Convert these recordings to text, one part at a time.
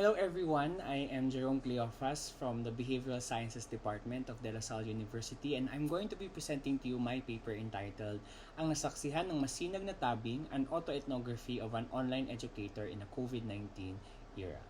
Hello everyone, I am Jerome Cleofas from the Behavioral Sciences Department of De La Salle University, and I'm going to be presenting to you my paper entitled Ang Nasaksihan ng Masinag na Tabing, an Autoethnography of an Online Educator in a COVID-19 Era.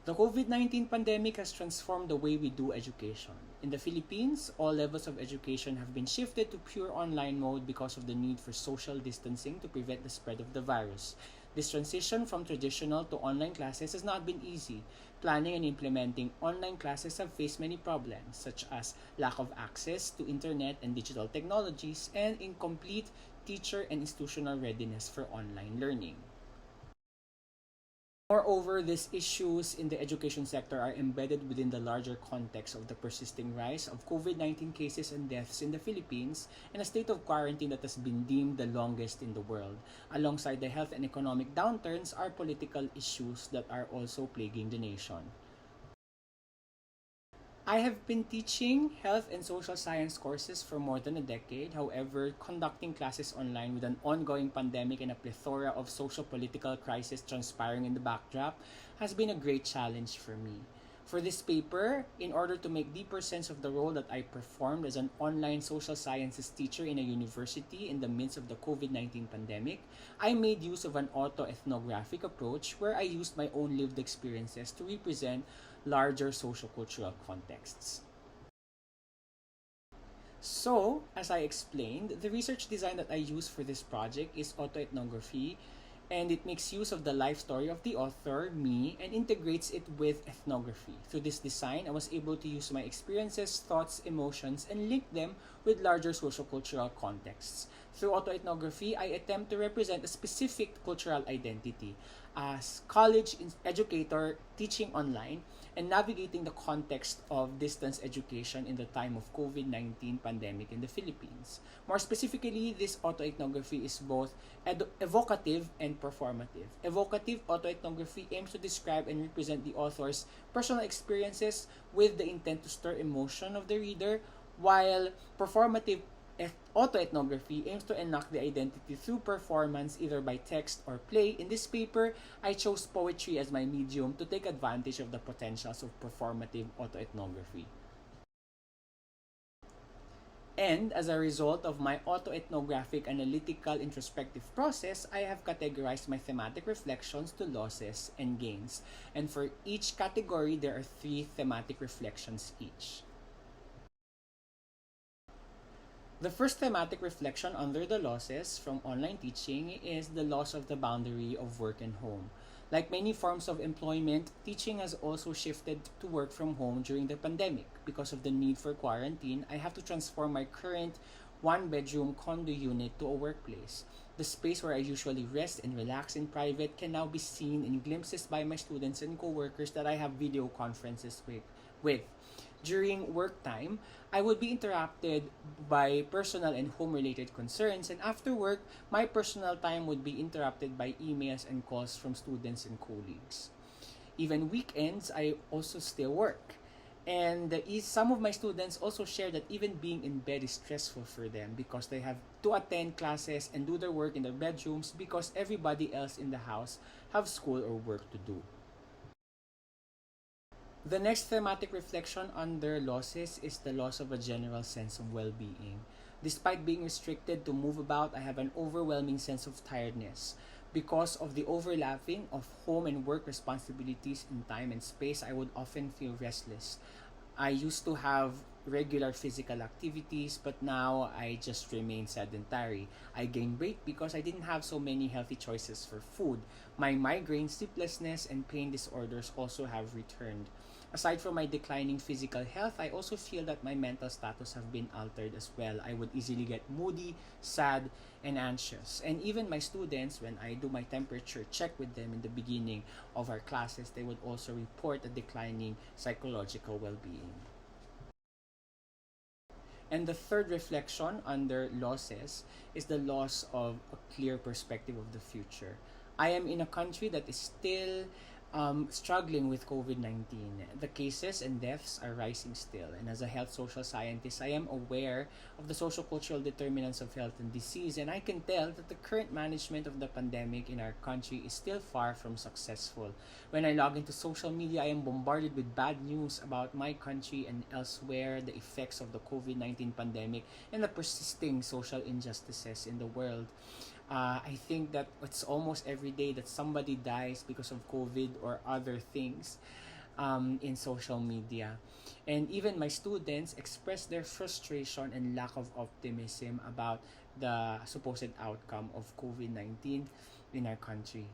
The COVID-19 pandemic has transformed the way we do education. In the Philippines, all levels of education have been shifted to pure online mode because of the need for social distancing to prevent the spread of the virus. This transition from traditional to online classes has not been easy. Planning and implementing online classes have faced many problems, such as lack of access to internet and digital technologies and incomplete teacher and institutional readiness for online learning. Moreover, these issues in the education sector are embedded within the larger context of the persisting rise of COVID-19 cases and deaths in the Philippines and a state of quarantine that has been deemed the longest in the world. Alongside the health and economic downturns are political issues that are also plaguing the nation. I have been teaching health and social science courses for more than a decade. However, conducting classes online with an ongoing pandemic and a plethora of social-political crises transpiring in the backdrop has been a great challenge for me. For this paper, in order to make deeper sense of the role that I performed as an online social sciences teacher in a university in the midst of the COVID-19 pandemic, I made use of an autoethnographic approach where I used my own lived experiences to represent larger social-cultural contexts. So, as I explained, the research design that I use for this project is autoethnography, and it makes use of the life story of the author, me, and integrates it with ethnography. Through this design, I was able to use my experiences, thoughts, emotions, and link them with larger sociocultural contexts. Through autoethnography, I attempt to represent a specific cultural identity as college educator teaching online and navigating the context of distance education in the time of COVID-19 pandemic in the Philippines. More specifically, this autoethnography is both evocative and performative. Evocative autoethnography aims to describe and represent the author's personal experiences with the intent to stir emotion of the reader, while performative autoethnography aims to enact the identity through performance either by text or play. In this paper, I chose poetry as my medium to take advantage of the potentials of performative autoethnography. And as a result of my autoethnographic analytical introspective process, I have categorized my thematic reflections to losses and gains. And for each category, there are 3 thematic reflections each. The first thematic reflection under the losses from online teaching is the loss of the boundary of work and home. Like many forms of employment, teaching has also shifted to work from home during the pandemic. Because of the need for quarantine, I have to transform my current one-bedroom condo unit to a workplace. The space where I usually rest and relax in private can now be seen in glimpses by my students and co-workers that I have video conferences with. During work time, I would be interrupted by personal and home-related concerns, and after work, my personal time would be interrupted by emails and calls from students and colleagues. Even weekends, I also still work. And some of my students also share that even being in bed is stressful for them because they have to attend classes and do their work in their bedrooms because everybody else in the house have school or work to do. The next thematic reflection under losses is the loss of a general sense of well-being. Despite being restricted to move about, I have an overwhelming sense of tiredness. Because of the overlapping of home and work responsibilities in time and space, I would often feel restless. I used to have regular physical activities, but now I just remain sedentary. I gained weight because I didn't have so many healthy choices for food. My migraine, sleeplessness, and pain disorders also have returned. Aside from my declining physical health, I also feel that my mental status have been altered as well. I would easily get moody, sad, and anxious. And even my students, when I do my temperature check with them in the beginning of our classes, they would also report a declining psychological well-being. And the third reflection under losses is the loss of a clear perspective of the future. I am in a country that is still struggling with COVID-19. The cases and deaths are rising still, and as a health social scientist, I am aware of the social-cultural determinants of health and disease, and I can tell that the current management of the pandemic in our country is still far from successful. When I log into social media, I am bombarded with bad news about my country and elsewhere, the effects of the COVID-19 pandemic, and the persisting social injustices in the world. I think that it's almost every day that somebody dies because of COVID or other things in social media. And even my students express their frustration and lack of optimism about the supposed outcome of COVID-19 in our country.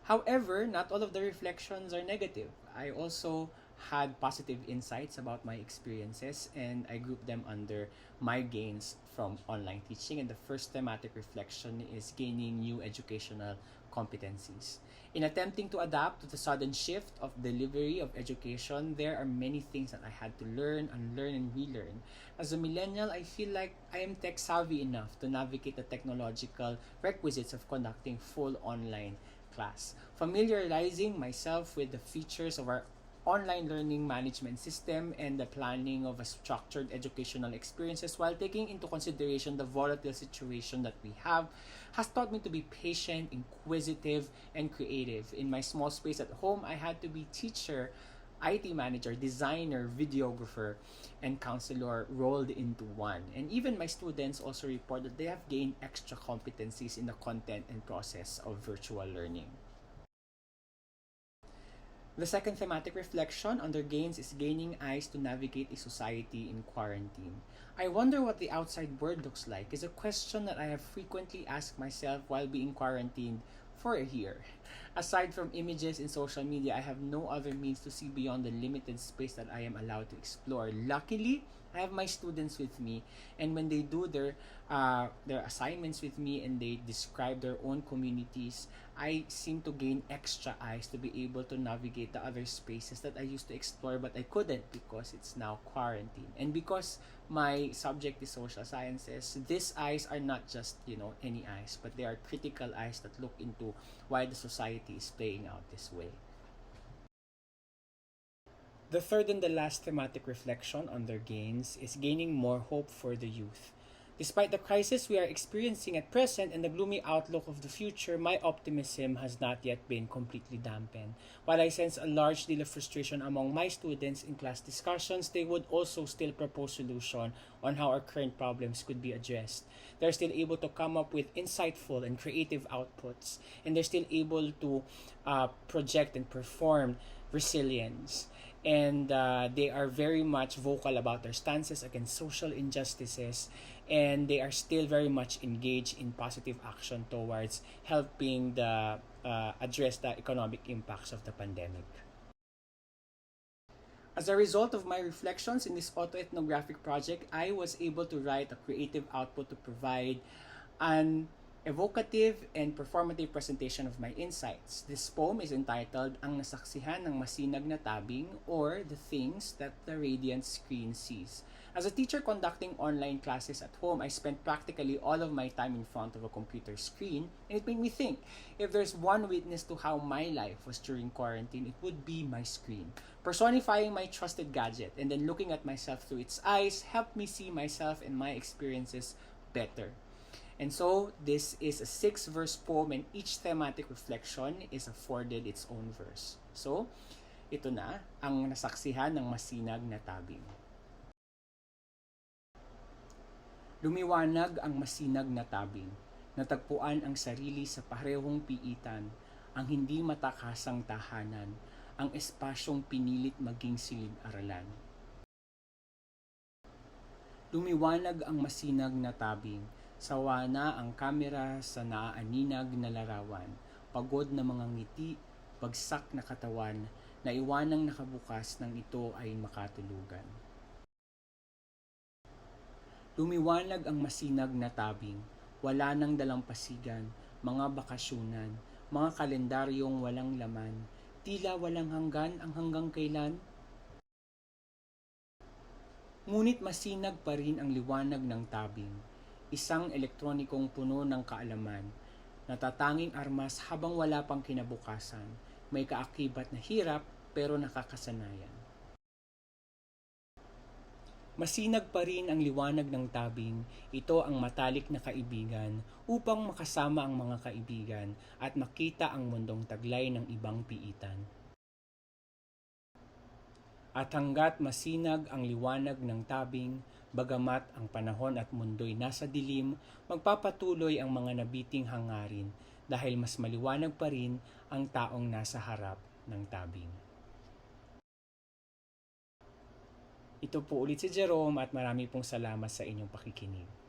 However, not all of the reflections are negative. I also had positive insights about my experiences, and I grouped them under my gains from online teaching. And the first thematic reflection is gaining new educational competencies. In attempting to adapt to the sudden shift of delivery of education, there are many things that I had to learn, unlearn, and relearn. As a millennial, I feel like I am tech savvy enough to navigate the technological requisites of conducting full online class, familiarizing myself with the features of our online learning management system and the planning of a structured educational experiences while taking into consideration the volatile situation that we have has taught me to be patient, inquisitive, and creative. In my small space at home, I had to be teacher, IT manager, designer, videographer, and counselor rolled into one. And even my students also report that they have gained extra competencies in the content and process of virtual learning. The second thematic reflection under gains is gaining eyes to navigate a society in quarantine. I wonder what the outside world looks like is a question that I have frequently asked myself while being quarantined for a year. Aside from images in social media, I have no other means to see beyond the limited space that I am allowed to explore. Luckily, I have my students with me, and when they do their assignments with me and they describe their own communities, I seem to gain extra eyes to be able to navigate the other spaces that I used to explore but I couldn't because it's now quarantine. And because my subject is social sciences, these eyes are not just, any eyes, but they are critical eyes that look into why the society is playing out this way. The third and the last thematic reflection on their gains is gaining more hope for the youth. Despite the crisis we are experiencing at present and the gloomy outlook of the future, my optimism has not yet been completely dampened. While I sense a large deal of frustration among my students in class discussions, they would also still propose solutions on how our current problems could be addressed. They're still able to come up with insightful and creative outputs, and they're still able to project and perform resilience. And they are very much vocal about their stances against social injustices, and they are still very much engaged in positive action towards helping the address the economic impacts of the pandemic. As a result of my reflections in this autoethnographic project, I was able to write a creative output to provide an evocative and performative presentation of my insights. This poem is entitled Ang Nasaksihan ng Masinag na Tabing, or The Things That the Radiant Screen Sees. As a teacher conducting online classes at home, I spent practically all of my time in front of a computer screen, and it made me think, if there's one witness to how my life was during quarantine, it would be my screen. Personifying my trusted gadget and then looking at myself through its eyes helped me see myself and my experiences better. And so, this is a 6-verse poem, and each thematic reflection is afforded its own verse. So, ito na, ang nasaksihan ng masinag na tabing. Lumiwanag ang masinag na tabing, natagpuan ang sarili sa parehong piitan, ang hindi matakasang tahanan, ang espasyong pinilit maging silid-aralan. Lumiwanag ang masinag na tabing, sawa na ang kamera sa naaaninag na larawan, pagod na mga ngiti, bagsak na katawan, naiwanang nakabukas nang ito ay makatulugan. Lumiwanag ang masinag na tabing, wala nang dalampasigan, mga bakasyunan, mga kalendaryong walang laman, tila walang hanggan ang hanggang kailan. Ngunit masinag pa rin ang liwanag ng tabing, isang elektronikong puno ng kaalaman, natatanging armas habang wala pang kinabukasan, may kaakibat na hirap pero nakakasanayan. Masinag pa rin ang liwanag ng tabing, ito ang matalik na kaibigan upang makasama ang mga kaibigan at makita ang mundong taglay ng ibang piitan. At hanggat masinag ang liwanag ng tabing, bagamat ang panahon at mundo'y nasa dilim, magpapatuloy ang mga nabiting hangarin dahil mas maliwanag pa rin ang taong nasa harap ng tabing. Ito po ulit si Jerome at marami pong salamat sa inyong pakikinig.